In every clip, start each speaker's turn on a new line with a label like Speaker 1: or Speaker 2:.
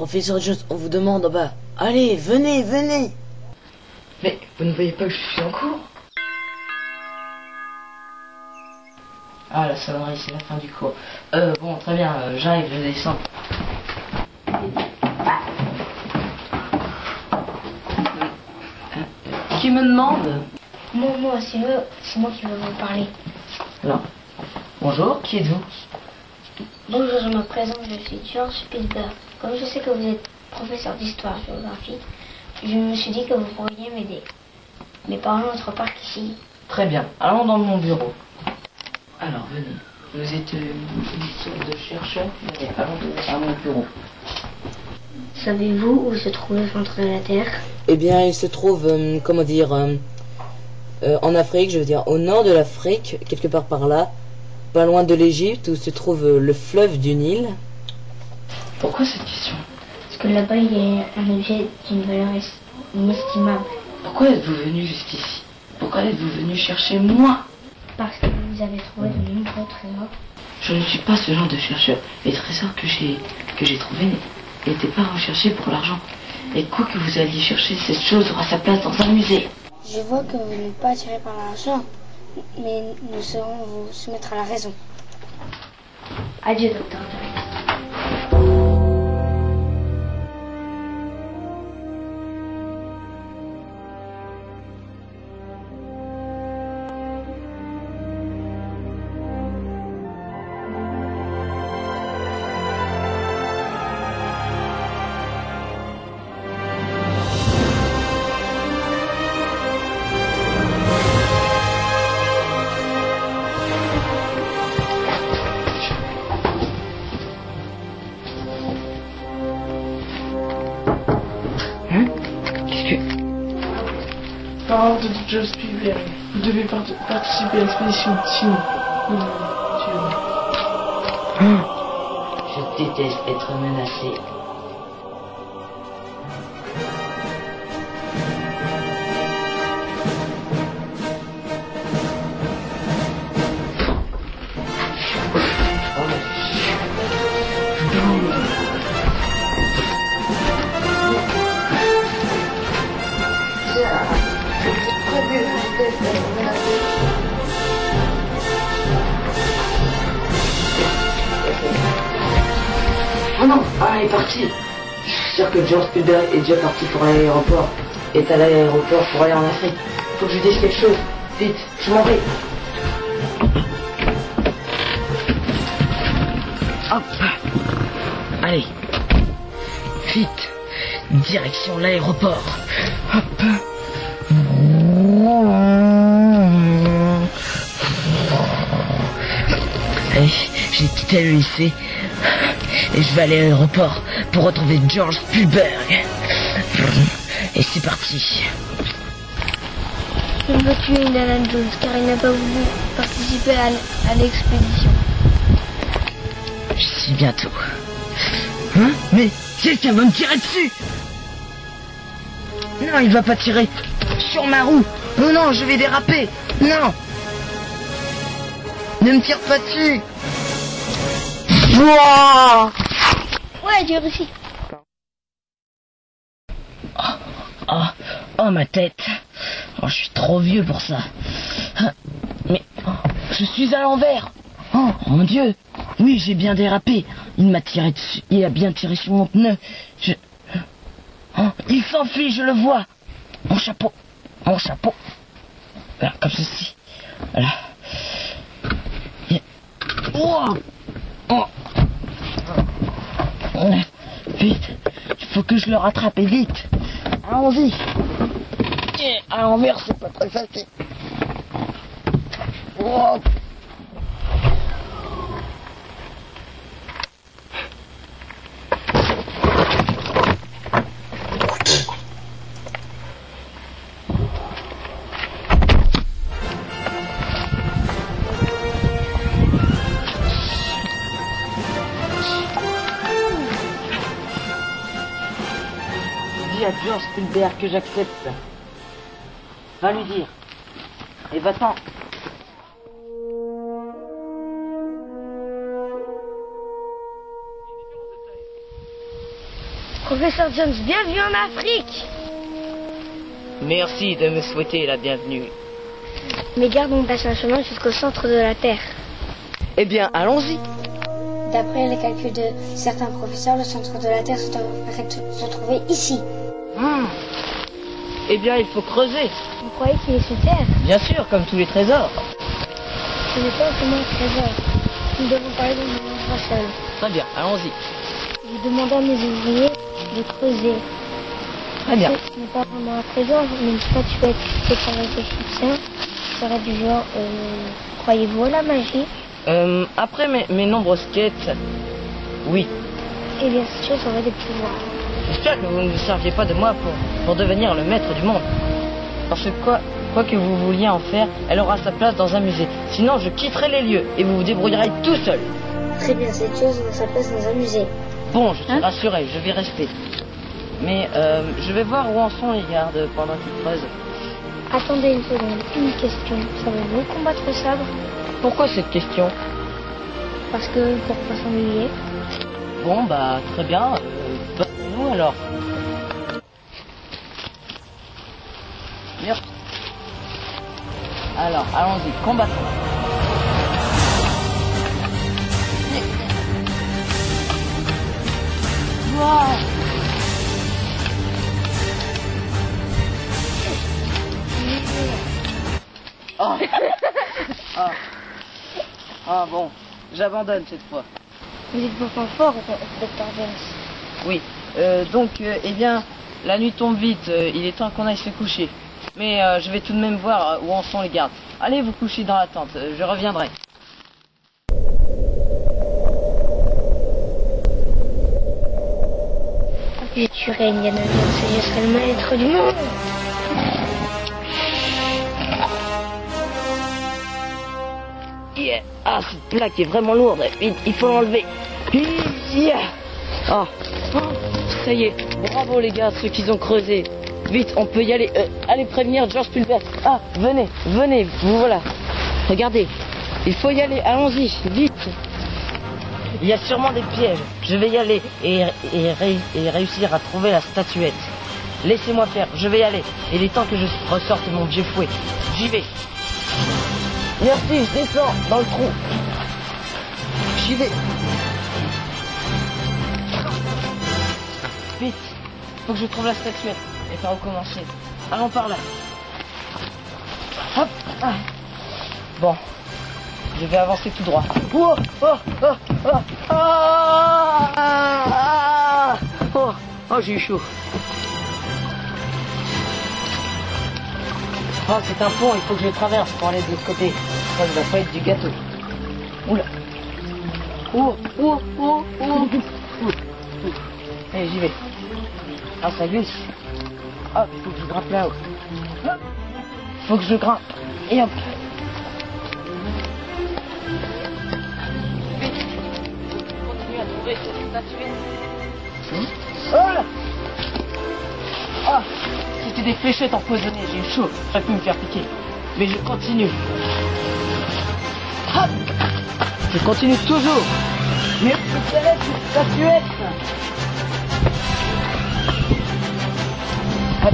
Speaker 1: Professeur Jones, on vous demande en bas. Allez, venez, venez.
Speaker 2: Mais vous ne voyez pas que je suis en cours? Ah, la sonnerie, c'est la fin du cours. Bon, très bien, j'arrive, je descends. Qui me demande?
Speaker 3: Moi, c'est moi qui veux vous parler.
Speaker 2: Non. Bonjour, qui êtes-vous?
Speaker 3: Bonjour, je me présente, je suis George Spielberg. Comme je sais que vous êtes professeur d'histoire-géographie, je me suis dit que vous pourriez m'aider. Mes parents ont notre parc ici.
Speaker 2: Très bien, allons dans mon bureau. Alors, venez. Vous êtes une sorte de chercheur? Venez, allons à mon bureau.
Speaker 3: Savez-vous où se trouve le centre de la Terre?
Speaker 1: Eh bien, il se trouve, en Afrique, je veux dire, au nord de l'Afrique, quelque part par là, pas loin de l'Égypte, où se trouve le fleuve du Nil.
Speaker 2: Pourquoi cette question?
Speaker 3: Parce que là-bas, il y a un objet d'une valeur inestimable.
Speaker 2: Pourquoi êtes-vous venu juste ici? Pourquoi êtes-vous venu chercher moi?
Speaker 3: Parce que vous avez trouvé de nombreux trésors.
Speaker 2: Je ne suis pas ce genre de chercheur. Les trésors que j'ai trouvés n'étaient pas recherchés pour l'argent. Et quoi que vous alliez chercher, cette chose aura sa place dans un musée.
Speaker 3: Je vois que vous n'êtes pas attiré par l'argent, mais nous saurons vous soumettre à la raison. Adieu, docteur.
Speaker 4: Parents de George Spielberg, vous devez participer à l'expédition, sinon vous
Speaker 2: Je déteste être menacé. Oh non, elle est partie. Je suis sûr que George Spielberg est déjà parti pour l'aéroport. Est à l'aéroport pour aller en Afrique. Faut que je lui dise quelque chose. Vite, je m'en vais. Hop. Allez. Vite. Direction l'aéroport. Hop. Allez, j'ai quitté le lycée. Et je vais aller à l'aéroport pour retrouver George Spielberg. Et c'est parti.
Speaker 3: Il veut tuer Indiana Jones car il n'a pas voulu participer à l'expédition.
Speaker 2: J'y suis bientôt. Hein? Mais quelqu'un va me tirer dessus. Non, il va pas tirer sur ma roue. Non, non, je vais déraper. Non. Ne me tire pas dessus. Ouah!
Speaker 3: Ouais, j'ai réussi.
Speaker 2: Oh, ma tête. Oh, je suis trop vieux pour ça. Mais je suis à l'envers. Oh, mon Dieu. Oui, j'ai bien dérapé. Il m'a tiré dessus. Il a bien tiré sur mon pneu. Oh, il s'enfuit, je le vois. Mon chapeau. Mon chapeau. Voilà, comme ceci. Voilà. Oh. Oh. Vite, il faut que je le rattrape et vite. Allons-y. À l'envers, c'est pas très facile. Oh. Dis à George Spielberg que j'accepte. Va lui dire. Et va-t'en.
Speaker 3: Professeur Jones, bienvenue en Afrique.
Speaker 2: Merci de me souhaiter la bienvenue.
Speaker 3: Mes gardes ont placé un chemin jusqu'au centre de la Terre.
Speaker 2: Eh bien, allons-y.
Speaker 3: D'après les calculs de certains professeurs, le centre de la Terre se trouvait ici.
Speaker 2: Eh bien, il faut creuser.
Speaker 3: Vous croyez qu'il est sous terre?
Speaker 2: Bien sûr, comme tous les trésors.
Speaker 3: Ce n'est pas vraiment un trésor. Nous devons parler d'un endroit seul.
Speaker 2: Très bien, allons-y.
Speaker 3: J'ai demandé à mes ouvriers de creuser.
Speaker 2: Très bien.
Speaker 3: Ce n'est pas vraiment un trésor, mais une statuette faite par les Égyptiens serait du genre, croyez-vous à la magie?
Speaker 2: Après mes nombreuses quêtes, oui.
Speaker 3: Eh bien, cette chose aurait des pouvoirs.
Speaker 2: J'espère que vous ne vous serviez pas de moi pour devenir le maître du monde. Parce que quoi que vous vouliez en faire, elle aura sa place dans un musée. Sinon, je quitterai les lieux et vous vous débrouillerez tout seul.
Speaker 3: Très bien, cette chose aura sa place dans un musée.
Speaker 2: Bon, je suis rassuré, je vais rester. Mais je vais voir où en sont les gardes pendant qu'ils creusent.
Speaker 3: Attendez une seconde, une question. Savez-vous combattre au sabre?
Speaker 2: Pourquoi cette question?
Speaker 3: Parce que pour pas s'ennuyer.
Speaker 2: Bon, bah, très bien. Nous alors. Merci. Alors, allons-y, combattons. Wow. Oh. Ah bon, j'abandonne cette fois.
Speaker 3: Vous êtes pourtant fort, Dr. Jones.
Speaker 2: Oui, eh bien, la nuit tombe vite, il est temps qu'on aille se coucher. Mais je vais tout de même voir où en sont les gardes. Allez vous coucher dans la tente, je reviendrai.
Speaker 3: Je tuerai Indiana Jones et je serai le maître du monde.
Speaker 2: Yeah. Ah, cette plaque est vraiment lourde, vite, il faut l'enlever. Yeah. Oh. Ça y est, bravo les gars, ceux qui ont creusé. Vite, on peut y aller. Allez prévenir George Pulvert. Ah, venez, vous voilà. Regardez, il faut y aller, allons-y, vite. Il y a sûrement des pièges. Je vais y aller et réussir à trouver la statuette. Laissez-moi faire, je vais y aller. Il est temps que je ressorte mon vieux fouet. J'y vais. Merci, je descends dans le trou. J'y vais. Vite, faut que je trouve la statuette et pas recommencer. Allons par là. Hop. Ah. Bon, je vais avancer tout droit. Oh, oh, oh, oh, ah, ah, oh, oh, j'ai eu chaud. Oh, c'est un pont, il faut que je le traverse pour aller de l'autre côté. Ça ne va pas être du gâteau. Oula. Oh, oh, oh, oh. Allez, j'y vais. Ah, ça glisse. Hop, il faut que je grimpe là-haut. Faut que je grimpe. Et hop. Vite. Continue à trouver cette statuette. Oh là. Ah, c'était des fléchettes empoisonnées, j'ai eu chaud. J'aurais pu me faire piquer. Mais je continue. Hop. Je continue toujours. Mais où est cette statuette? Hop.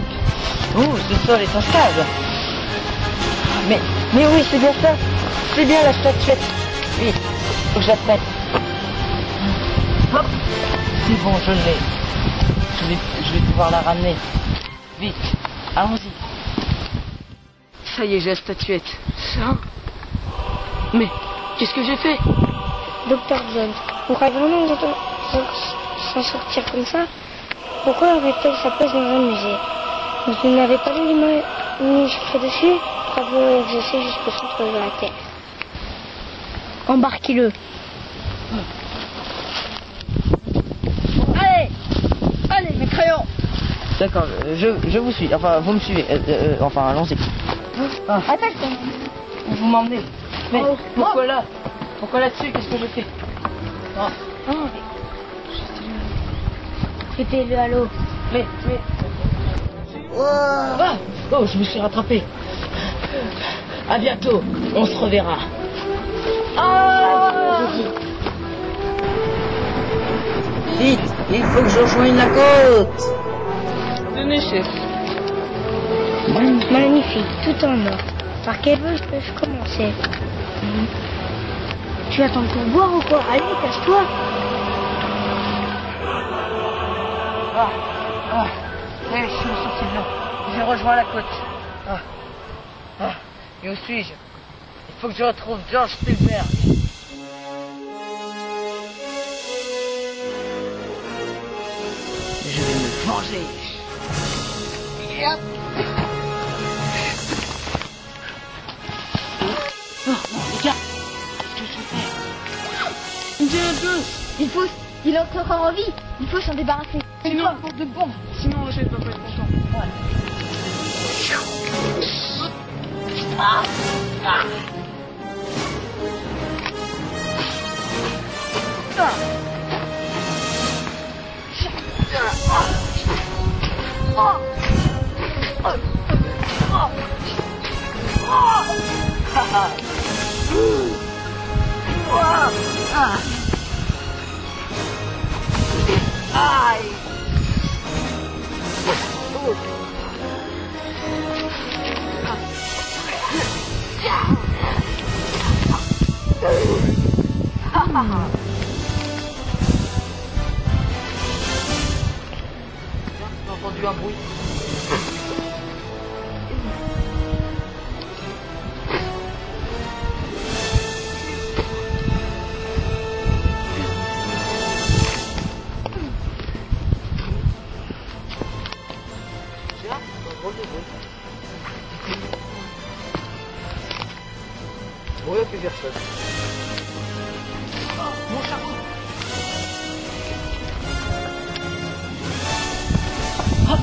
Speaker 2: Oh, ce sol est instable. Mais oui, c'est bien ça. C'est bien la statuette. Oui, faut que je la prenne. Hop. C'est bon, je l'ai. Je vais pouvoir la ramener. Vite, allons-y. Ça y est, j'ai la statuette. Ça? Mais qu'est-ce que j'ai fait?
Speaker 3: Dr. Jones, vous croyez vraiment que vous s'en sortir comme ça? Pourquoi aurait-elle sa place dans un musée? Vous n'avez pas lu l'image écrite dessus? Bravo exaucé jusqu'au centre de la Terre. Embarquez-le.
Speaker 2: Allez, mes crayons. D'accord, je vous suis. Enfin, vous me suivez. Enfin, allons-y. Ah.
Speaker 3: Attaque.
Speaker 2: Vous m'emmenez. Mais pourquoi là? Pourquoi là-dessus? Qu'est-ce que je fais? Oh.
Speaker 3: Mettez-le à l'eau.
Speaker 2: Mais... Ah. Oh, je me suis rattrapé. À bientôt. On se reverra. Ah.
Speaker 1: Vite. Il faut que je rejoigne la côte.
Speaker 4: Tenez, chef.
Speaker 3: Magnifique, tout en or. Par quel bout peux-je commencer? Tu attends pour boire ou quoi? Allez, casse-toi.
Speaker 2: Je me sens bien. J'ai rejoint la côte. Et où suis-je? Il faut que je retrouve George Spielberg. Je vais me venger. Yep. Oh non, les gars, qu'est-ce que je vais faire?
Speaker 3: Il est encore en vie. Il faut s'en débarrasser.
Speaker 4: Sinon,
Speaker 3: pour de bon.
Speaker 4: sinon Rochette va pas être content.
Speaker 2: J'ai entendu un bruit.
Speaker 1: Bon, il n'y a plus personne.
Speaker 2: Mon chapeau. Hop.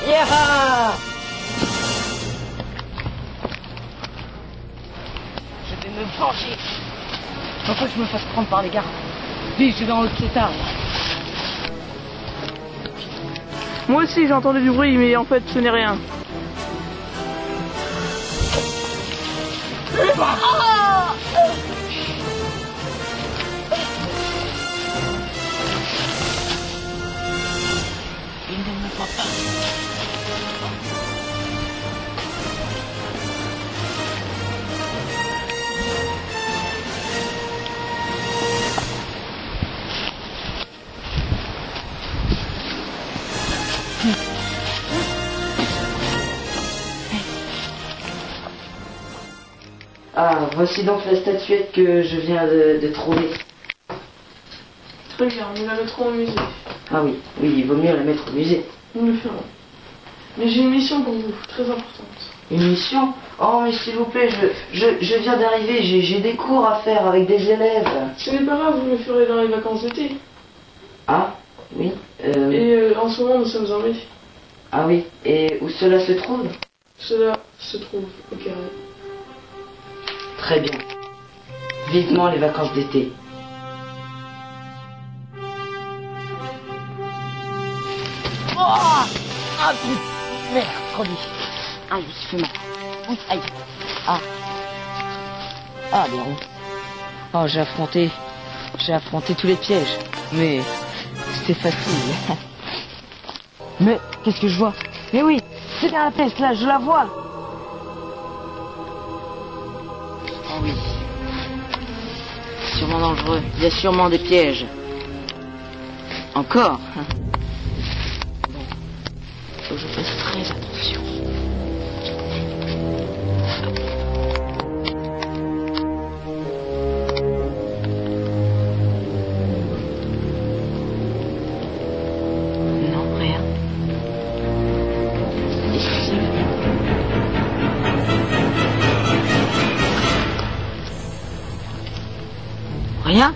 Speaker 1: Yeah!
Speaker 2: Je vais me venger. Faut pas que je me fasse prendre par les gardes. Vite, je vais en haut de cet arbre.
Speaker 4: Moi aussi, j'ai entendu du bruit, mais en fait, ce n'est rien.
Speaker 2: Il ne me voit pas.
Speaker 1: Ah, voici donc la statuette que je viens de trouver.
Speaker 4: Très bien, nous la mettrons au musée.
Speaker 1: Ah oui, il vaut mieux la mettre au musée.
Speaker 4: Nous le ferons. Mais j'ai une mission pour vous, très importante.
Speaker 1: Une mission? Oh, mais s'il vous plaît, je viens d'arriver, j'ai des cours à faire avec des élèves.
Speaker 4: Ce n'est pas grave, vous le ferez dans les vacances d'été.
Speaker 1: Ah, oui.
Speaker 4: Et en ce moment, nous sommes en mai.
Speaker 1: Ah oui, et où cela se trouve?
Speaker 4: Cela se trouve au carré.
Speaker 1: Très bien. Vivement les vacances d'été.
Speaker 2: Ah, putain, mercredi. Aïe, je fais mal. Oui, aïe. Ah, bien. Oh, j'ai affronté tous les pièges. Mais c'était facile. Mais qu'est-ce que je vois? Mais oui, c'est bien la peste là, je la vois. Oh oui. Sûrement dangereux. Il y a sûrement des pièges. Encore. Bon. Faut que je fasse très attention. Non, rien. Ici. Rien?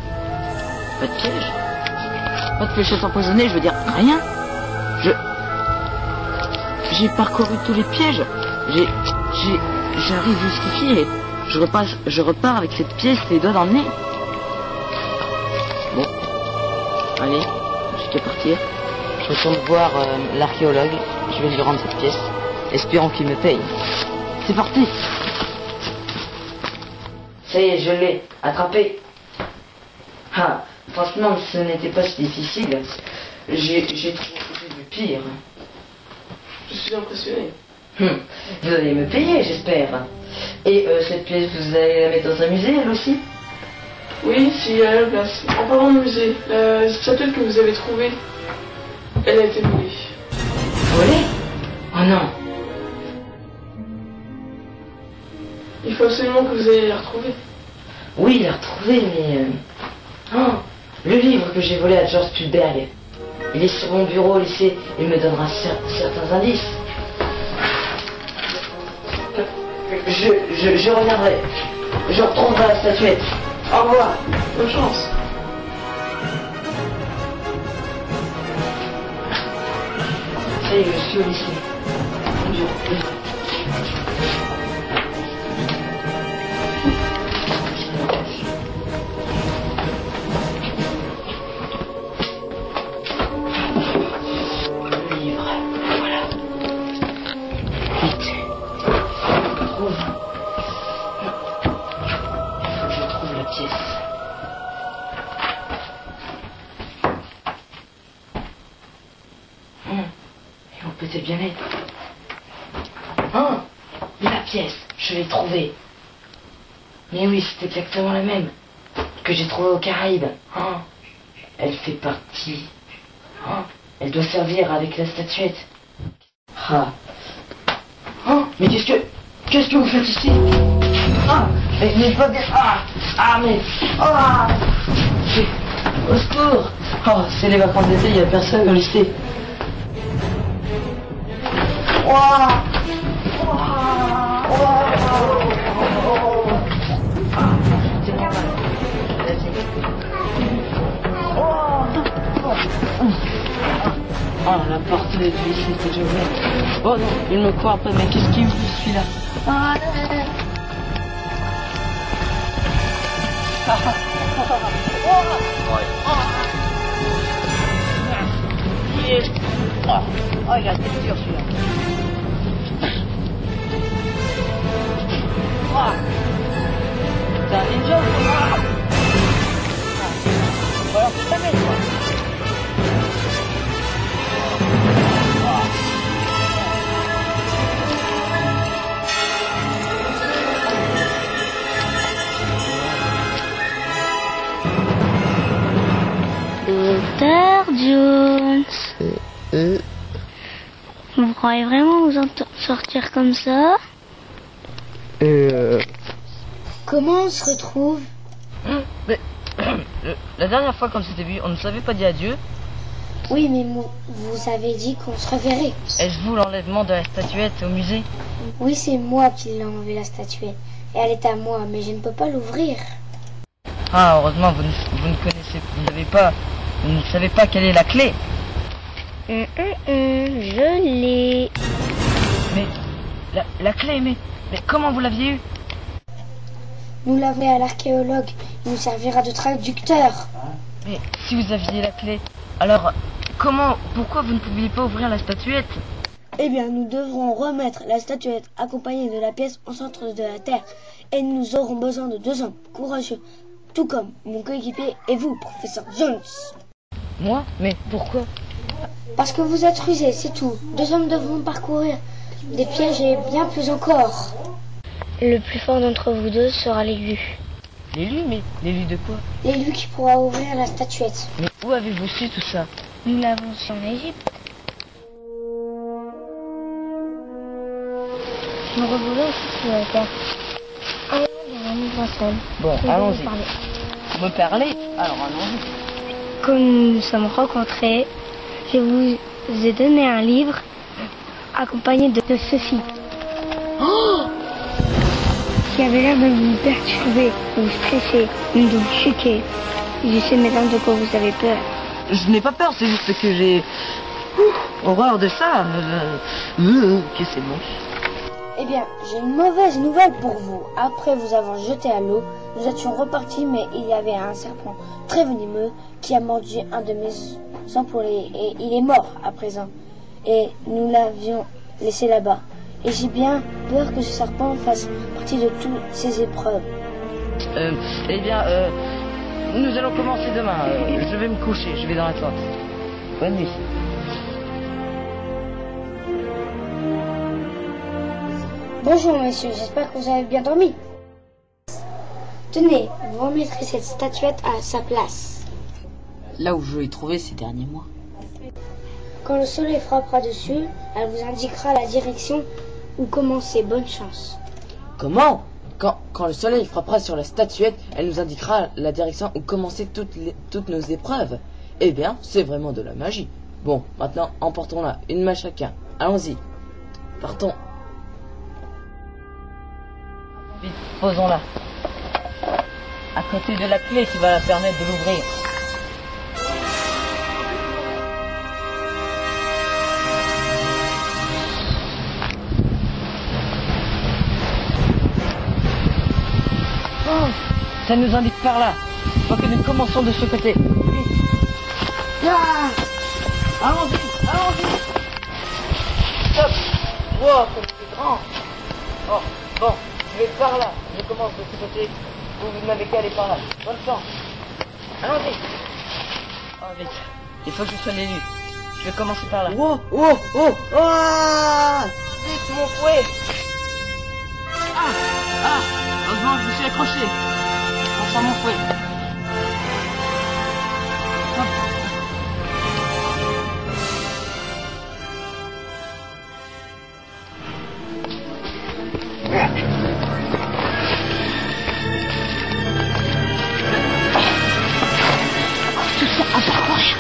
Speaker 2: Pas de piège? Pas de fléchettes empoisonnées, je veux dire rien. J'ai parcouru tous les pièges. J'arrive jusqu'ici et je repars avec cette pièce les doigts dans le nez. Bon. Allez, j'ai qu'à partir. Je retourne voir l'archéologue. Je vais lui rendre cette pièce. Espérons qu'il me paye. C'est parti.
Speaker 1: Ça y est, je l'ai. Attrapé. Ah, franchement, ce n'était pas si difficile. J'ai trouvé du pire.
Speaker 4: Je suis impressionné.
Speaker 1: Vous allez me payer, j'espère. Et cette pièce, vous allez la mettre dans un musée, elle aussi?
Speaker 4: Oui, si à la place. En parlant de musée, la statuette que vous avez trouvée, elle a été volée.
Speaker 1: Volée? Oh non.
Speaker 4: Il faut absolument que vous ayez la retrouver.
Speaker 1: Oui, la retrouver, mais... Oh, le livre que j'ai volé à George Spielberg. Il est sur mon bureau au lycée. Il me donnera certains indices. Je reviendrai. Je retrouverai la statuette. Au revoir.
Speaker 4: Bonne chance.
Speaker 1: Ça y est, je suis au lycée. Le livre. Voilà. Vite. Je trouve la pièce. Et on peut-être bien être. Oh, la pièce, je l'ai trouvée. Mais oui, c'est exactement la même que j'ai trouvée aux Caraïbes. Oh, elle fait partie. Oh, elle doit servir avec la statuette. Ah. Oh, mais qu'est-ce que vous faites ici? Ah, mais pas bien. Mais. Au secours. Oh, c'est les vacances d'été, il n'y a personne au lycée. Oh, la porte du lycée était déjà ouverte. Oh non, il me croit pas, mais qu'est-ce qu'il fout celui-là?
Speaker 2: Il a été dur celui-là. C'est un ninja ou quoi? Alors c'est ta mère, quoi.
Speaker 3: Dr. Jones. Vous croyez vraiment vous en sortir comme ça? Comment on se retrouve?
Speaker 2: Mais, la dernière fois qu'on s'était vu, on ne savait pas dire adieu.
Speaker 3: Oui, mais vous avez dit qu'on se reverrait.
Speaker 2: Est-ce vous l'enlèvement de la statuette au musée?
Speaker 3: Oui, c'est moi qui l'ai enlevé la statuette. Et elle est à moi, mais je ne peux pas l'ouvrir.
Speaker 2: Ah, heureusement, vous ne connaissez, vous ne savez pas quelle est la clé.
Speaker 3: Je l'ai.
Speaker 2: Mais, la clé, mais comment vous l'aviez eue?
Speaker 3: Nous l'avons à l'archéologue. Il nous servira de traducteur.
Speaker 2: Mais si vous aviez la clé, alors pourquoi vous ne pouviez pas ouvrir la statuette?
Speaker 3: Eh bien, nous devrons remettre la statuette accompagnée de la pièce au centre de la Terre. Et nous aurons besoin de 2 hommes courageux, tout comme mon coéquipier et vous, professeur Jones.
Speaker 2: Moi? Mais pourquoi?
Speaker 3: Parce que vous êtes rusé, c'est tout. 2 hommes devront parcourir des pièges et bien plus encore. Le plus fort d'entre vous 2 sera l'élu.
Speaker 2: L'élu? Mais l'élu de quoi?
Speaker 3: L'élu qui pourra ouvrir la statuette.
Speaker 2: Mais où avez-vous su tout ça?
Speaker 3: Nous l'avons su en Égypte. Nous revoulons aussi sur la Terre. Allons dans un endroit seul.
Speaker 2: Bon,
Speaker 3: Je vais
Speaker 2: allons-y.
Speaker 3: vous parler.
Speaker 2: Vous me parlez? Alors allons-y.
Speaker 3: Quand nous nous sommes rencontrés, je vous ai donné un livre accompagné de ceci.
Speaker 2: Oh!
Speaker 3: Qui avait l'air de vous perturber, de vous stresser, même de vous choquer. Je sais maintenant de quoi vous avez peur.
Speaker 2: Je n'ai pas peur, c'est juste que j'ai horreur de ça. Que c'est bon.
Speaker 3: Eh bien, j'ai une mauvaise nouvelle pour vous. Après vous avoir jeté à l'eau, nous étions repartis, mais il y avait un serpent très venimeux qui a mordu un de mes employés et il est mort à présent. Et nous l'avions laissé là-bas. Et j'ai bien peur que ce serpent fasse partie de toutes ces épreuves.
Speaker 2: Eh bien, nous allons commencer demain. Je vais me coucher, je vais dans la tente. Bonne nuit.
Speaker 3: Bonjour messieurs, j'espère que vous avez bien dormi. Tenez, vous remettrez cette statuette à sa place.
Speaker 2: Là où je l'ai trouvée ces derniers mois.
Speaker 3: Quand le soleil frappera dessus, elle vous indiquera la direction où commencer. Bonne chance.
Speaker 2: Comment? Quand le soleil frappera sur la statuette, elle nous indiquera la direction où commencer toutes nos épreuves. Eh bien, c'est vraiment de la magie. Bon, maintenant, emportons-la, une main chacun. Allons-y. Partons. Vite, posons-la. À côté de la clé qui va la permettre de l'ouvrir. Oh, ça nous indique par là. Faut que nous commençons de ce côté. Vite. Ah, allons-y, allons-y. Stop. Wow, comme c'est grand. Oh, bon, je vais par là. Je commence de ce côté. Vous n'avez qu'à aller par là. Bonne chance. Allons-y. Oh, vite. Il faut que je sois l'élu. Je vais commencer par là. Oh, oh, oh, oh. Vite, mon fouet. Ah, heureusement, je me suis accroché. Pense à mon fouet. Hop. Tout ça approche.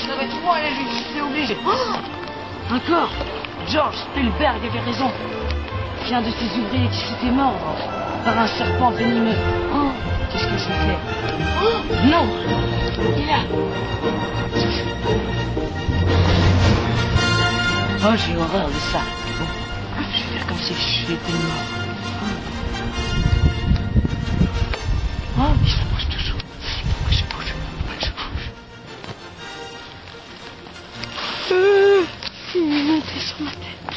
Speaker 2: Ça va être moi, la lutte, je suis obligé. Oh, encore George Spielberg avait raison. C'est un de ces ouvriers qui s'était mort par un serpent venimeux. Oh, qu'est-ce que je fais? Oh, non. Il est là. Oh, j'ai horreur de ça. Bon, je vais faire comme si je étais mort. Oh, mais ça bouge toujours. Faut que je bouge. Faut que je bouge.
Speaker 3: Il est monté sur ma tête.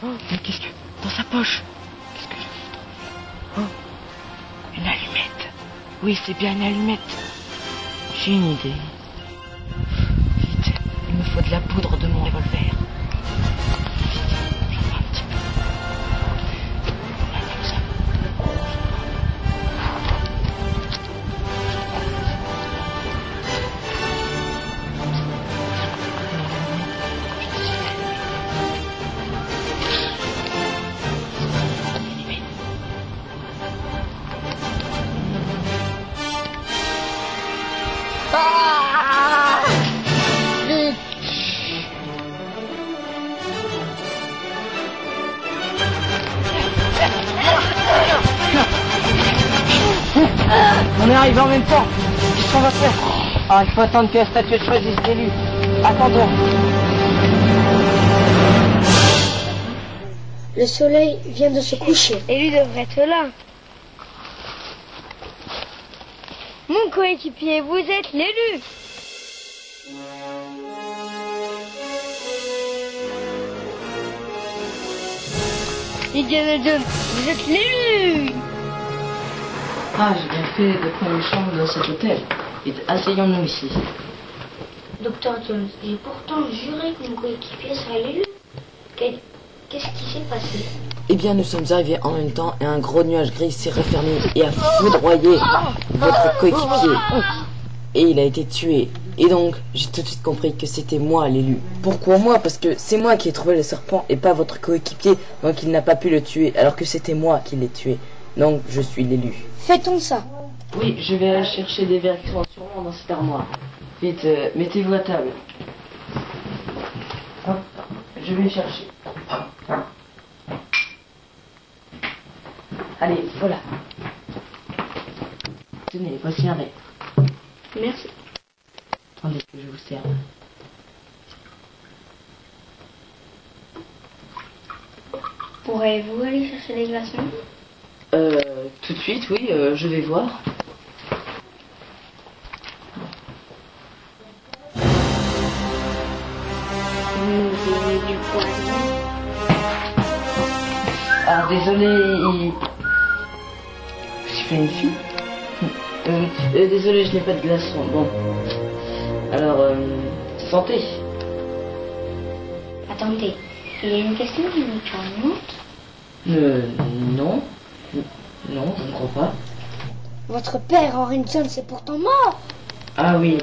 Speaker 2: Oh, mais qu'est-ce que... Dans sa poche. Qu'est-ce que je... Oh, une allumette. Oui, c'est bien une allumette. J'ai une idée. Vite, il me faut de la poudre de mon revolver. Vite, j'en prends un petit peu. Là, comme ça. On est arrivé en même temps. Qu'est-ce qu'on va faire? Ah, il faut attendre que la statue choisisse l'élu. Attendons.
Speaker 3: Le soleil vient de se coucher. Et lui devrait être là. Mon coéquipier, vous êtes l'élu. Indiana Jones, vous êtes l'élu.
Speaker 2: Ah, j'ai bien fait de prendre une chambre dans cet hôtel. Et asseyons-nous ici.
Speaker 3: Docteur Jones, j'ai pourtant juré que mon coéquipier serait l'élu. Qu'est-ce qui s'est passé?
Speaker 2: Eh bien, nous sommes arrivés en même temps et un gros nuage gris s'est refermé et a foudroyé votre coéquipier. Et il a été tué. Et donc, j'ai tout de suite compris que c'était moi l'élu. Pourquoi moi? Parce que c'est moi qui ai trouvé le serpent et pas votre coéquipier. Donc il n'a pas pu le tuer alors que c'était moi qui l'ai tué. Donc je suis l'élu.
Speaker 3: Fait-on ça?
Speaker 1: Oui, je vais aller chercher des verres qui sont sur mon
Speaker 2: apparemment dans cette armoire. Vite, mettez-vous à table. Hop, je vais le chercher. Allez, voilà. Tenez, voici un verre.
Speaker 3: Merci.
Speaker 2: Attendez que je vous serve.
Speaker 3: Pourrez-vous aller chercher des glaçons?
Speaker 2: Tout de suite, oui, je vais voir.
Speaker 3: Vous avez du poison?
Speaker 2: Ah, désolé, je suis pas une fille. Désolé, je n'ai pas de glaçon. Bon. Alors, santé.
Speaker 3: Attendez, il y a une question qui me tourmente.
Speaker 2: Non. Non, je ne crois pas.
Speaker 3: Votre père, Henry Jones, est pourtant mort.
Speaker 2: Ah oui,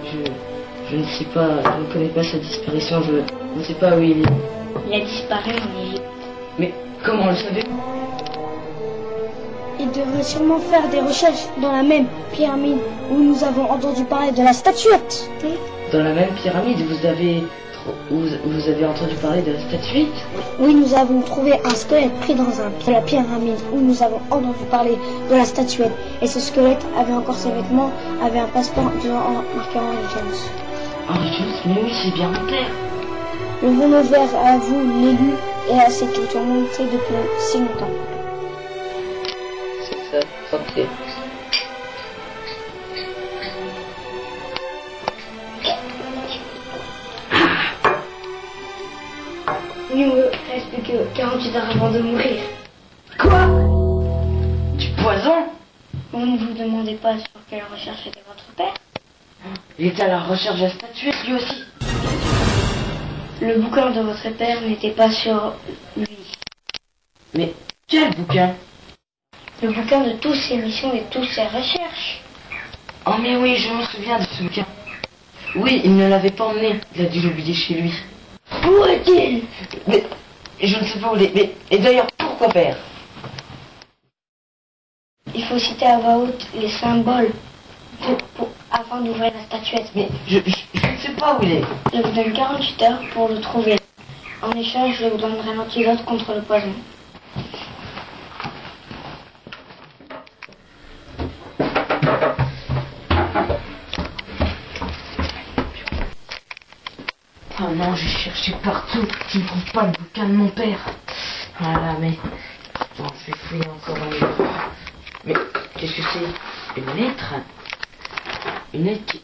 Speaker 2: je ne sais pas, je ne connais pas sa disparition, je ne sais pas où il est.
Speaker 3: Il a disparu en Égypte.
Speaker 2: Mais comment le savez-vous?
Speaker 3: Il devrait sûrement faire des recherches dans la même pyramide où nous avons entendu parler de la statuette.
Speaker 2: Dans la même pyramide, vous avez entendu parler de la statuette?
Speaker 3: Oui, nous avons trouvé un squelette pris dans la pyramide où nous avons entendu parler de la statuette. Et ce squelette avait encore ses vêtements, avait un passeport marqué Henry Jones.
Speaker 2: Henry Jones, mais oui, c'est bien mon père.
Speaker 3: Le bon ouvert à vous, l'élu, et à cette tourmentée depuis si longtemps.
Speaker 2: C'est ça, santé.
Speaker 3: Il nous reste plus que 48 heures avant de mourir.
Speaker 2: Quoi? Du poison?
Speaker 3: Vous ne vous demandez pas sur quelle recherche était votre père?
Speaker 2: Il était à la recherche de la statuette, lui aussi.
Speaker 3: Le bouquin de votre père n'était pas sur lui.
Speaker 2: Mais quel bouquin?
Speaker 3: Le bouquin de toutes ses missions et toutes ses recherches.
Speaker 2: Oh mais oui, je me souviens de ce bouquin. Oui, il ne l'avait pas emmené, il a dû l'oublier chez lui.
Speaker 3: Où est-il?
Speaker 2: Mais je ne sais pas où il est. Mais, et d'ailleurs, pourquoi père?
Speaker 3: Il faut citer à voix haute les symboles afin d'ouvrir la statuette.
Speaker 2: Mais je ne sais pas où il est.
Speaker 3: Je vous donne 48 heures pour le trouver. En échange, je vous donnerai l'antidote contre le poison.
Speaker 2: Oh non, j'ai cherché partout. Je ne trouve pas le bouquin de mon père. Voilà, mais... Bon, je vais fouiller encore dans les bras. Mais qu'est-ce que c'est? Une lettre? Une lettre qui...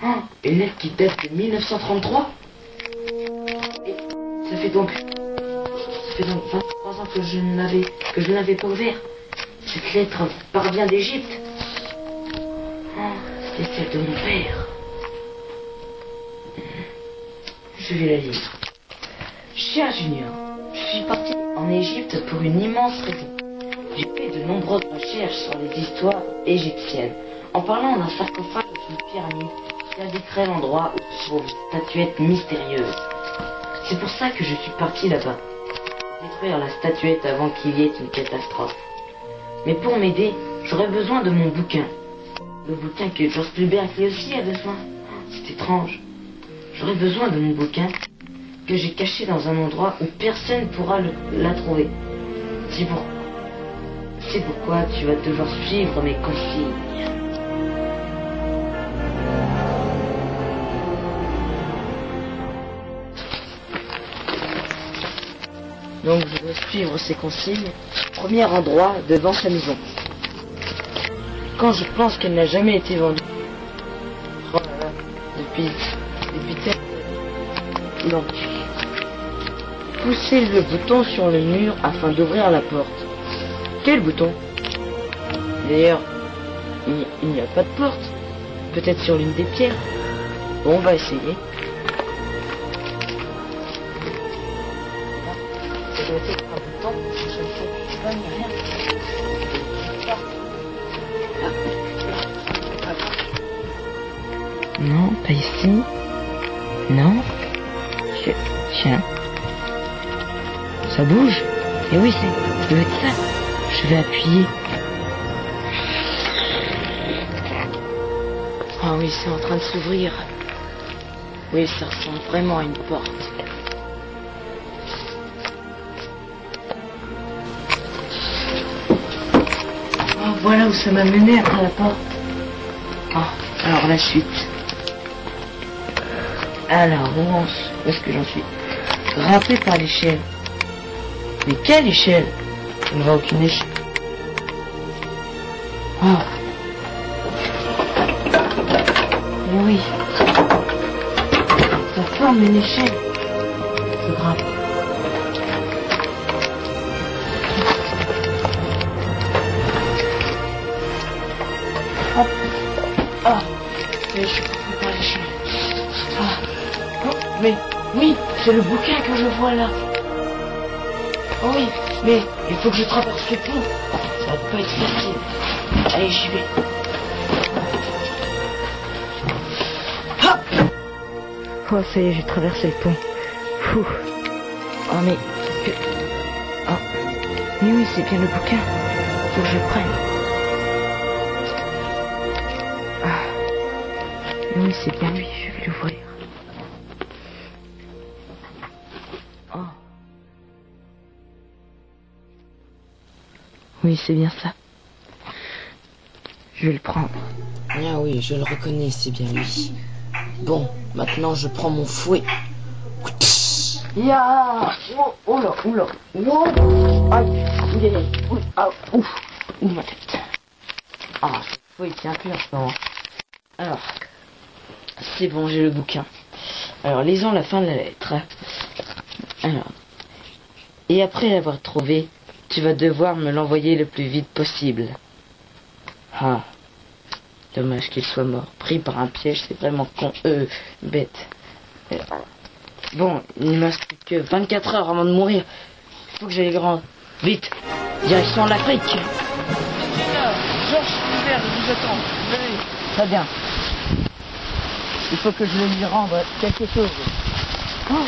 Speaker 2: Oh, une lettre qui date de 1933? Et ça fait donc 23 ans que je ne l'avais pas ouvert. Cette lettre parvient d'Égypte. Oh, c'est celle de mon père. Je vais la lire. Cher Junior, je suis parti en Égypte pour une immense raison. J'ai fait de nombreuses recherches sur les histoires égyptiennes, en parlant d'un sarcophage d'une pyramide qui indiquerait l'endroit où se trouve une statuette mystérieuse. C'est pour ça que je suis parti là-bas. Détruire la statuette avant qu'il y ait une catastrophe. Mais pour m'aider, j'aurais besoin de mon bouquin. Le bouquin que George Spielberg lui aussi a besoin. C'est étrange. J'aurais besoin de mon bouquin que j'ai caché dans un endroit où personne ne pourra la trouver. C'est pourquoi tu vas devoir suivre mes consignes. Donc je dois suivre ces consignes. Premier endroit, devant sa maison. Quand je pense qu'elle n'a jamais été vendue. Oh là là, depuis non. Poussez le bouton sur le mur afin d'ouvrir la porte. Quel bouton? D'ailleurs, il n'y a pas de porte. Peut-être sur l'une des pierres. Bon, on va essayer. Ça doit être un bouton. Je ne sais pas, il n'y a rien. Non, pas ici. Non. Tiens. Ça bouge. Et oui, ça doit être ça. Je vais appuyer. Ah oui, c'est en train de s'ouvrir. Oui, ça ressemble vraiment à une porte. Oh, voilà où ça m'a mené après la porte. Ah, alors la suite. Alors, où est-ce que j'en suis? Grimper par l'échelle. Mais quelle échelle? Je ne vois aucune échelle. Oh. Mais oui. Ça forme une échelle. Je grimpe. Hop. Ah. Et je suis passé par l'échelle. Ah. Oh, mais oui, c'est le bouquin que je vois là. Oh oui, mais il faut que je traverse le pont. Ça va pas être facile. Allez, j'y vais. Hop. Oh, ça y est, j'ai traversé le pont. Ouh. Oh, mais... Oh. Mais oui, c'est bien le bouquin. Faut que je le prenne. Ah. Mais oui, c'est bien lui, je vais l'ouvrir. Oh. Oui, c'est bien ça. Je vais le prendre. Ah oui, je le reconnais, c'est bien lui. Bon, maintenant je prends mon fouet. Ya! Oh là, oula, wow! Aïe, ouh, ah, ouf, ouh, ma tête. Ah, ce fouet, il tient plus en ce moment. Alors, c'est bon, j'ai le bouquin. Alors, lisons la fin de la lettre. Alors, et après l'avoir trouvé, tu vas devoir me l'envoyer le plus vite possible. Ah, dommage qu'il soit mort. Pris par un piège, c'est vraiment con. Bête. Bon, il ne me reste plus que 24 heures avant de mourir. Il faut que j'aille grand. Vite, direction l'Afrique.
Speaker 4: Georges Fulbert, je vous attends. Venez.
Speaker 2: Très bien. Il faut que je lui rende quelque chose. Oh.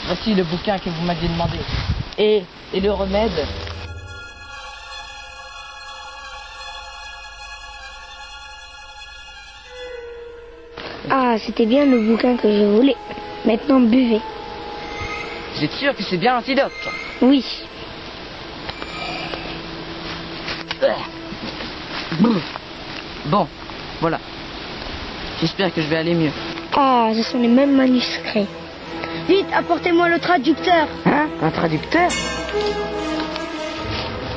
Speaker 2: Voici le bouquin que vous m'aviez demandé. Et le remède.
Speaker 3: Ah, c'était bien le bouquin que je voulais. Maintenant, buvez.
Speaker 2: Vous êtes sûr que c'est bien l'antidote?
Speaker 3: Oui.
Speaker 2: Bon, voilà. J'espère que je vais aller mieux.
Speaker 3: Ah, ce sont les mêmes manuscrits. Vite, apportez-moi le traducteur.
Speaker 2: Hein? Un traducteur?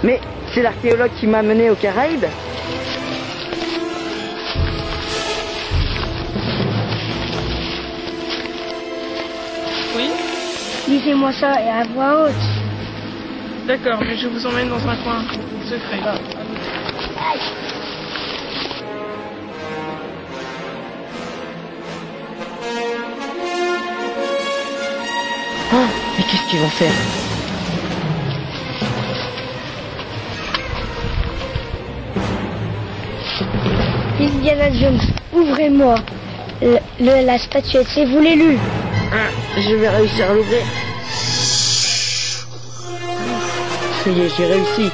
Speaker 2: Mais c'est l'archéologue qui m'a mené aux Caraïbes.
Speaker 4: Oui?
Speaker 3: Lisez-moi ça et à voix haute.
Speaker 4: D'accord, mais je vous emmène dans un coin secret. Là.
Speaker 2: Ah, mais qu'est-ce qu'ils vont faire?
Speaker 3: Indiana Jones, ouvrez-moi. La statuette, c'est vous l'élu.
Speaker 2: Ah, je vais réussir à l'ouvrir. Ça y est, j'ai réussi.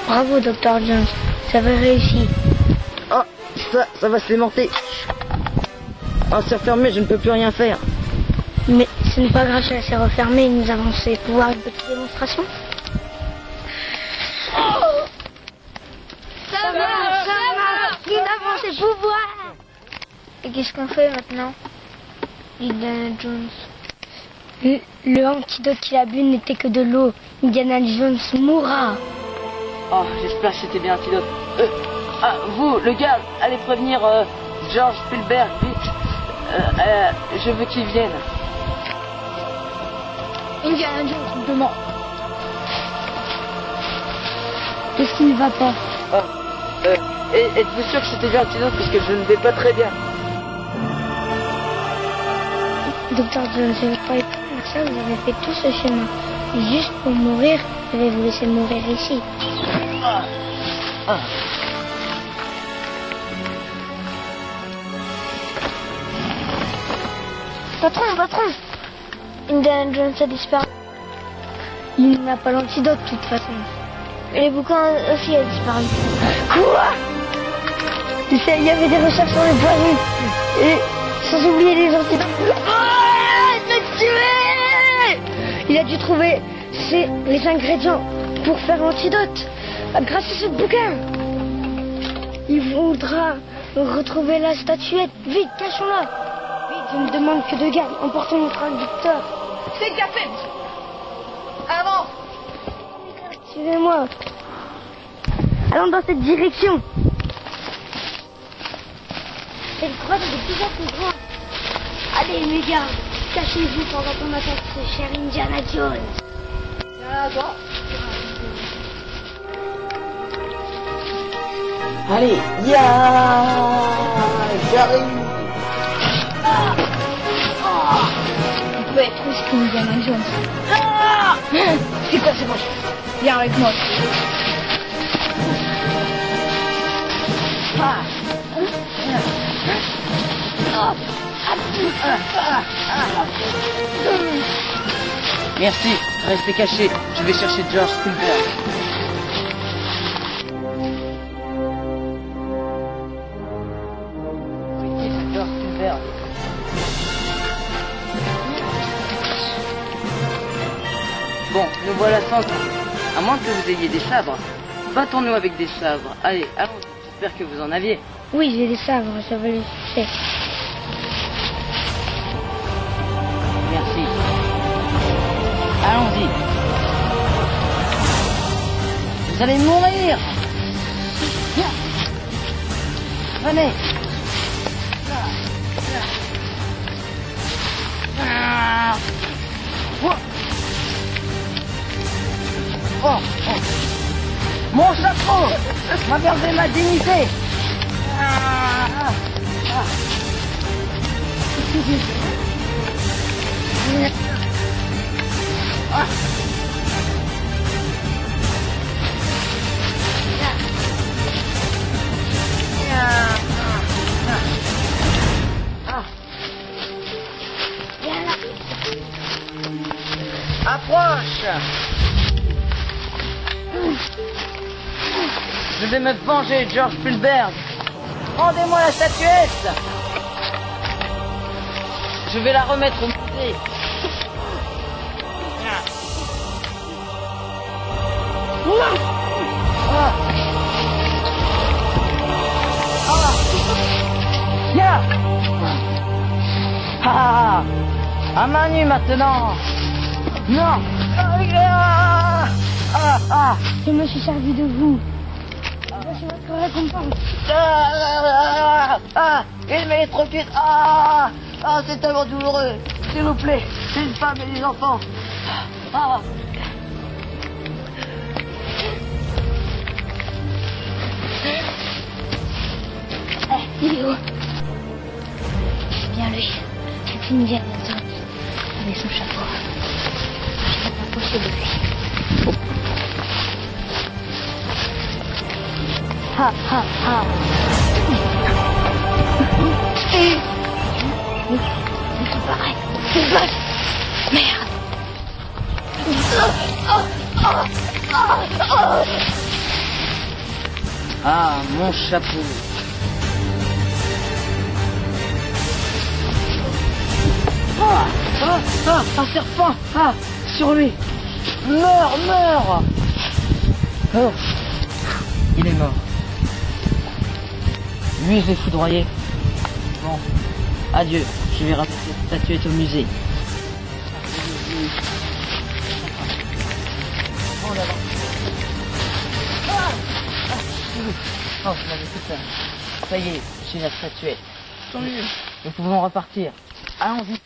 Speaker 3: Bravo, Dr. Jones. Ça va réussi.
Speaker 2: Oh, ça va s'aimanter. Oh, c'est refermé, je ne peux plus rien faire.
Speaker 3: Mais ce n'est pas grave, ça s'est refermé. Nous avons ces pouvoirs, une petite démonstration. Ça marche. Nous avons ces pouvoirs. Et qu'est-ce qu'on fait maintenant, Indiana Jones? Le antidote qu'il a bu n'était que de l'eau. Indiana Jones mourra.
Speaker 2: Oh, j'espère que c'était bien l'antidote. Vous, le gars, allez prévenir Georges Fulbert, vite. Je veux qu'il vienne.
Speaker 3: Indiana Jones me demande. Qu'est-ce qui ne va pas?
Speaker 2: Êtes-vous sûr que c'était bien l'antidote parce que je ne vais pas très bien?
Speaker 3: Docteur Jones, je ne croyais pas faire ça, vous avez fait tout ce chemin. Juste pour mourir, je vais vous laisser mourir ici. Patron, Indiana Jones a disparu. Il n'a pas l'antidote de toute façon. Et les bouquins aussi a disparu. Quoi? Tu sais, il y avait des recherches sur les poisons. Et sans oublier les antidotes. Ah, il m'a tué! Il a dû trouver les ingrédients pour faire l'antidote. Grâce à ce bouquin. Il voudra retrouver la statuette. Vite, cachons-la. Vite, je ne demande que de garde. Emportons mon traducteur.
Speaker 2: C'est déjà fait. Avance.
Speaker 3: Suivez-moi. Allons dans cette direction. Cette grotte est de plus en plus grande. Allez, mes gars, cachez-vous pendant qu'on attaque ce cher Indiana Jones.
Speaker 2: Allez, j'arrive.
Speaker 3: On peut être aussi comme Indiana Jones.
Speaker 2: C'est quoi, c'est moche? Viens avec moi. Merci, restez cachés. Je vais chercher George Spielberg. George Spielberg. Bon, nous voilà sans temps. À moins que vous ayez des sabres. Battons-nous avec des sabres. Allez, allons. J'espère que vous en aviez.
Speaker 3: Oui, j'ai des sabres, ça va le faire.
Speaker 2: Merci. Allons-y. Vous allez mourir. Venez. Oh, oh. Mon chapeau m'a gardé ma dignité. Approche. Je vais me venger, George Spielberg. Rendez-moi la statuette. Je vais la remettre au musée. À main nue maintenant. Non.
Speaker 3: Je me suis servi de vous. Voici votre récompense.
Speaker 2: Il m'électrocute. C'est tellement douloureux. S'il vous plaît, c'est une femme et des enfants.
Speaker 3: Il est où? C'est bien lui. C'est Indiana Jones. Avec son chapeau. Je vais m'approcher de lui. C'est pareil. C'est blague. Merde.
Speaker 2: Mon chapeau. Un serpent. Sur lui. Meurs. Oh. Il est mort. Lui, je l'ai foudroyé. Bon. Adieu. Je vais rapporter cette statuette au musée. Oh là là. Oh, je l'avais tout ça. Ça y est, j'ai la statuette.
Speaker 4: Tant mieux.
Speaker 2: Nous pouvons repartir. Allons-y.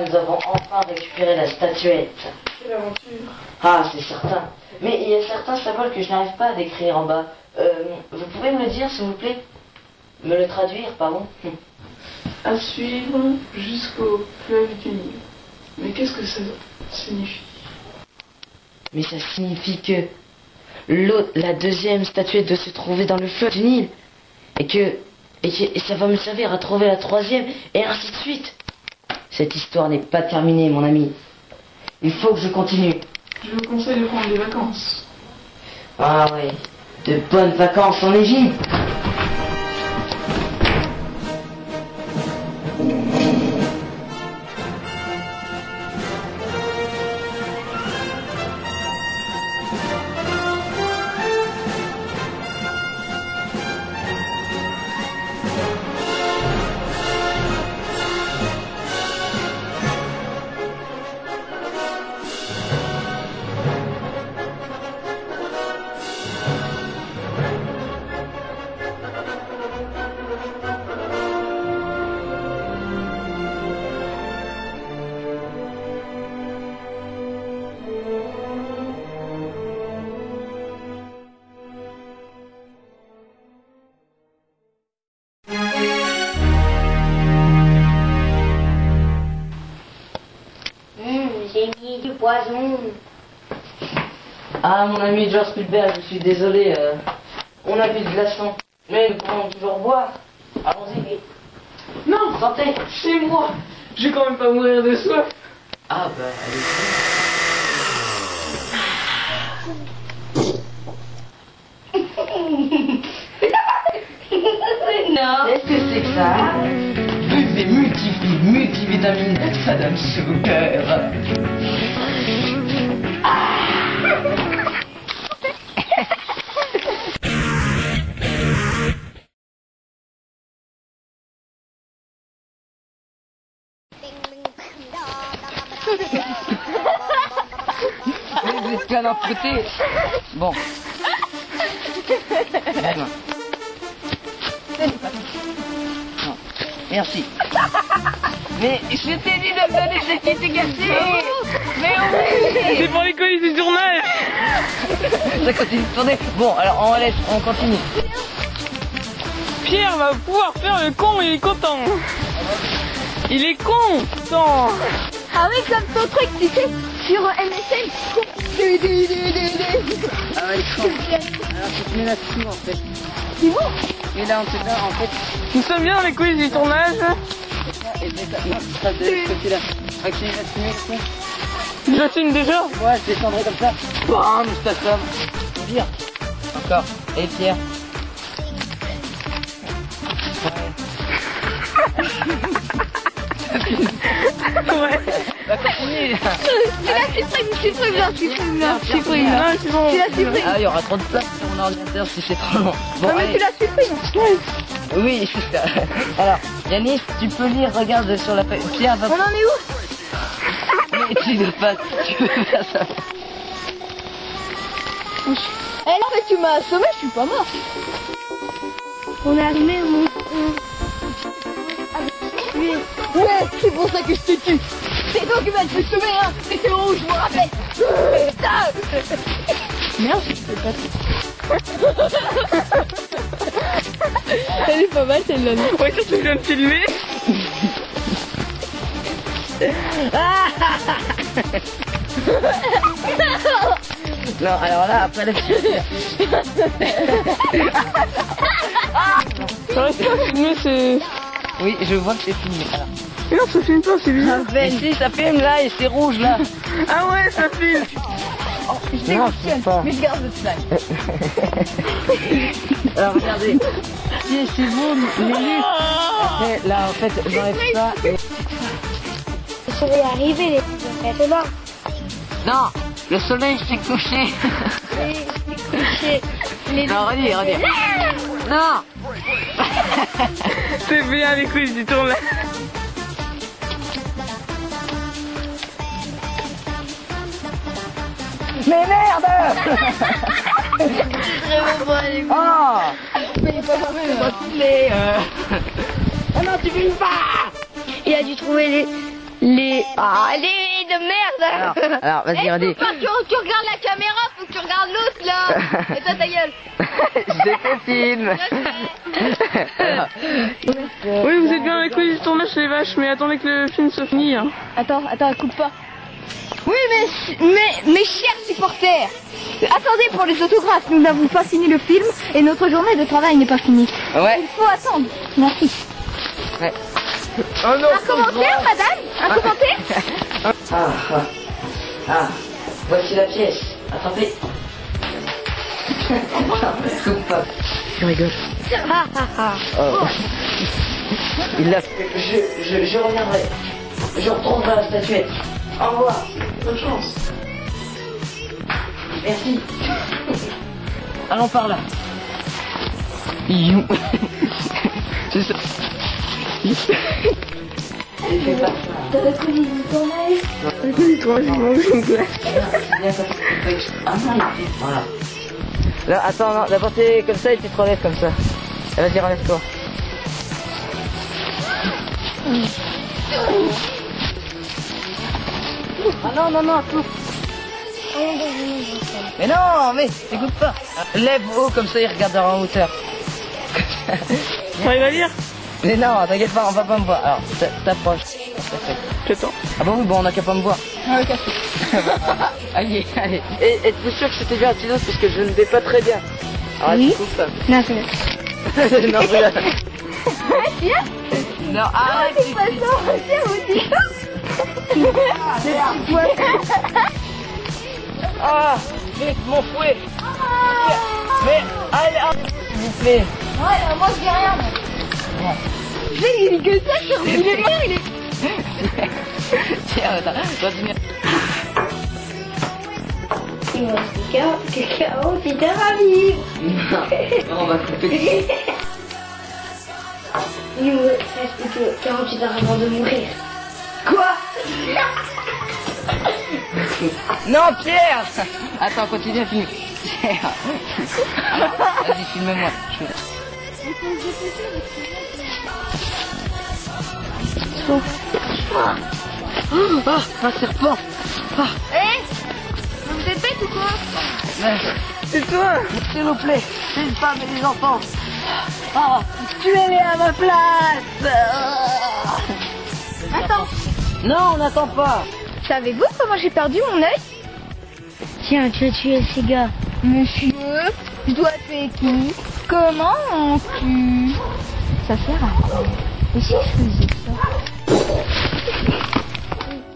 Speaker 2: Nous avons enfin récupéré la statuette.
Speaker 4: Quelle aventure.
Speaker 2: C'est certain. Mais il y a certains symboles que je n'arrive pas à décrire en bas. Vous pouvez me le dire, s'il vous plaît? Me le traduire, pardon.
Speaker 4: À suivre jusqu'au fleuve du Nil. Mais qu'est-ce que ça signifie?
Speaker 2: Mais ça signifie que la deuxième statuette doit se trouver dans le fleuve du Nil. Et ça va me servir à trouver la troisième, et ainsi de suite. Cette histoire n'est pas terminée, mon ami. Il faut que je continue.
Speaker 4: Je vous conseille de prendre des vacances.
Speaker 2: Oui.
Speaker 1: De bonnes vacances en Égypte.
Speaker 3: J'ai mis du poison.
Speaker 1: Ah, mon ami George Spielberg, je suis désolé, on a plus de glaçons. Mais nous pouvons toujours boire. Allons-y.
Speaker 4: Non,
Speaker 1: Santé.
Speaker 4: c'est moi. Je vais quand même pas mourir de soif.
Speaker 1: Ah bah, allez.
Speaker 3: Non.
Speaker 1: Qu'est-ce que c'est que ça? Buvez multivitamines, ça donne sur le cœur. Vous êtes plein d'empruntés. Bon. Même. Non. Merci. Mais je t'ai dit de me donner ce qui était cassé. Mais oui.
Speaker 4: C'est pour les colis du journal.
Speaker 1: Ça continue de tourner. Bon, alors on continue.
Speaker 4: Pierre va pouvoir faire le con, il est content. Il est content.
Speaker 3: Ah oui, comme ton truc, tu sais, sur MSN.
Speaker 1: Ah ouais, con. Alors tu te mets là-dessous en fait.
Speaker 3: C'est bon.
Speaker 1: Et là on te donne en fait.
Speaker 4: Nous sommes bien dans les coulisses du tournage.
Speaker 1: Et c'est ça. Non, tu passes de ce côté-là. Maxime, là-dessus.
Speaker 4: Je filme déjà.
Speaker 1: Ouais, je descendrai comme ça. Bam, je t'assomme. Bien. Encore. Et Pierre.
Speaker 4: Ouais.
Speaker 1: Bah continue.
Speaker 3: Tu l'as supprimé, bien, supprime bien.
Speaker 4: Non, c'est bon.
Speaker 3: Tu l'as supprimé.
Speaker 1: Ah, il y aura trop de place sur mon ordinateur si c'est trop long. Bon,
Speaker 3: Non, mais
Speaker 1: allez.
Speaker 3: tu l'as supprimé.
Speaker 1: Oui, c'est ça. Alors, Yanis, tu peux lire, regarde sur la feuille. Pierre va...
Speaker 3: On en est où?
Speaker 1: Mais tu veux faire ça.
Speaker 3: Eh non, mais tu m'as assommé, je suis pas mort. On est arrivé au monde. Ouais, c'est pour ça que je te tue. C'est toi qui m'as tué, hein. C'était rouge, je me rappelle. Putain.
Speaker 4: Merde, c'est pas
Speaker 3: Elle est pas mal celle-là.
Speaker 4: Ouais, surtout que je viens de filmer.
Speaker 1: Non, alors là, après le...
Speaker 4: Ça reste pas filmé, c'est...
Speaker 1: Oui, je vois que c'est filmé. Alors.
Speaker 4: Mais non, ça filme pas, c'est bizarre.
Speaker 1: Mais si, ça filme là et c'est rouge là.
Speaker 4: Ah ouais, ça filme.
Speaker 1: Non, je sais pas.
Speaker 3: Mais je garde le slime.
Speaker 1: Alors regardez. Si, c'est vous, Lulu. Après, là, en fait, j'enlève ça et...
Speaker 3: Je vais y arriver, les petits. C'est bon.
Speaker 1: Non, le soleil s'est couché. Non, redis. Non.
Speaker 4: C'est bien les coulisses du tournage.
Speaker 1: Mais merde.
Speaker 3: Vraiment bon, allez.
Speaker 1: Oh.
Speaker 3: Mais il est pas mal.
Speaker 1: Mais oh non, tu filmes pas.
Speaker 3: Il a dû trouver les de merde.
Speaker 1: Alors vas-y, redis.
Speaker 3: Tu regardes la caméra, faut que tu regardes l'autre là. Et toi ta gueule.
Speaker 1: J'ai fait film.
Speaker 4: Oui, vous êtes bien dans les coulisses du tournage, les vaches, mais attendez que le film se finisse. Hein.
Speaker 3: Attends, coupe pas. Oui, mais mes chers supporters, attendez pour les autographes. Nous n'avons pas fini le film et notre journée de travail n'est pas finie.
Speaker 1: Ouais.
Speaker 3: Il faut attendre. Merci.
Speaker 1: Ouais. Oh non,
Speaker 3: Un commentaire, madame? Un commentaire?
Speaker 1: Ah, voici la pièce. Attendez.
Speaker 2: Coupe pas. Tu rigoles.
Speaker 3: Ah ah ah.
Speaker 2: Oh. Il l'a.
Speaker 1: Je reviendrai. Je retrouverai la statuette. Au revoir.
Speaker 4: Bonne chance.
Speaker 1: Merci.
Speaker 2: Allons par là. You. C'est ça.
Speaker 1: Fais pas ça.
Speaker 3: T'as reconnu du tournage?
Speaker 1: Ah non, il fait. Voilà.
Speaker 2: Là, attends, non, d'abord t'es comme ça et tu te relèves comme ça. Vas-y, relève-toi. Ah non, non, non, coupe. Mais non, mais écoute pas. Lève haut comme ça, il regardera en hauteur.
Speaker 4: Il va lire.
Speaker 2: Mais non, t'inquiète pas, on va pas me voir. Alors, t'approches.
Speaker 4: J'attends.
Speaker 2: Ah bah oui, bon, on a qu'à pas me voir.
Speaker 4: Ah, ok.
Speaker 2: Allez, allez. Et êtes-vous sûr que c'était bien un petit dos parce que je ne vais pas très bien. Alors,
Speaker 3: Oui.
Speaker 2: tu coupes.
Speaker 3: Non, c'est bon.
Speaker 2: Non, regarde.
Speaker 3: Tiens.
Speaker 2: Non, arrête.
Speaker 3: C'est pas ça, tiens, vous dites.
Speaker 2: Ah, vite, mon fouet. Mais, allez, s'il vous plaît.
Speaker 3: Ouais, moi je dis rien. J'ai eu que ça, il est mort, il est...
Speaker 2: Tiens, attends, continue.
Speaker 3: Il me reste quelqu'un, c'est un ami.
Speaker 2: Non, on va couper.
Speaker 3: Il me reste que 48 heures avant de mourir.
Speaker 2: Quoi? Non, Pierre. Attends, continue à filmer. Pierre. Vas-y, filme-moi. Ah, un serpent.
Speaker 3: Eh, vous êtes bête ou quoi?
Speaker 2: C'est toi. S'il vous plaît, les femmes et les enfants. Ah, tuez-les à ma place.
Speaker 3: Attends,
Speaker 2: Non, on n'attend pas.
Speaker 3: savez-vous comment j'ai perdu mon œil? Tiens, tu as tué ces gars. Monsieur, je dois tuer qui? Comment on tue? Ça sert à quoi? Et si je faisais ça?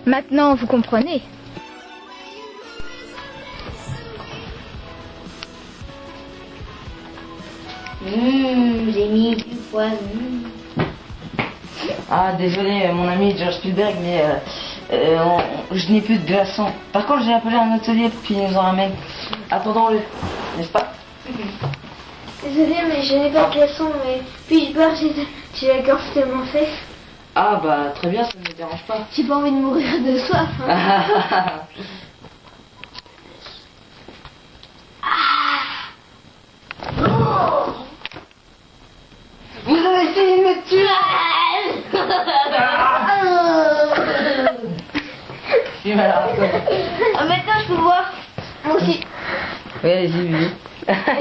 Speaker 3: Maintenant, vous comprenez. J'ai mis du poison.
Speaker 2: Ah, désolé, mon ami George Spielberg, mais je n'ai plus de glaçons. Par contre, j'ai appelé un hôtelier puis il nous en ramène. Attendons-le, n'est-ce pas?
Speaker 3: Désolée, mais je n'ai pas de glaçon, mais puis-je boire, j'ai la gorge tellement faite.
Speaker 2: Ah, bah, très bien, ça ne me dérange pas.
Speaker 3: J'ai pas envie de mourir de soif. Hein.
Speaker 2: Vous avez essayé de me tuer. Si, voilà.
Speaker 3: Ah, maintenant, je peux boire. Moi aussi.
Speaker 2: Oui, allez-y, oui.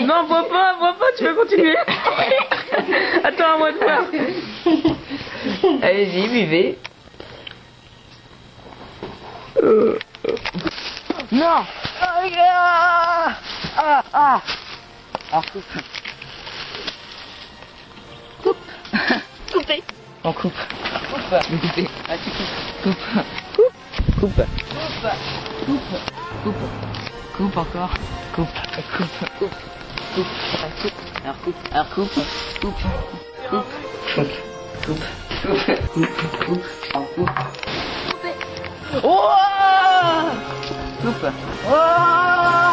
Speaker 4: Non, bois pas, tu vas continuer. Attends, à moi de voir.
Speaker 2: Allez-y, buvez. Non. Ah. Alors, coupe.
Speaker 3: Coupé.
Speaker 2: On coupe. Coupez. Ah, tu coupes. Coupe. Coupe encore. Coupe. Alors coupe. Oh! Coupe. Oh!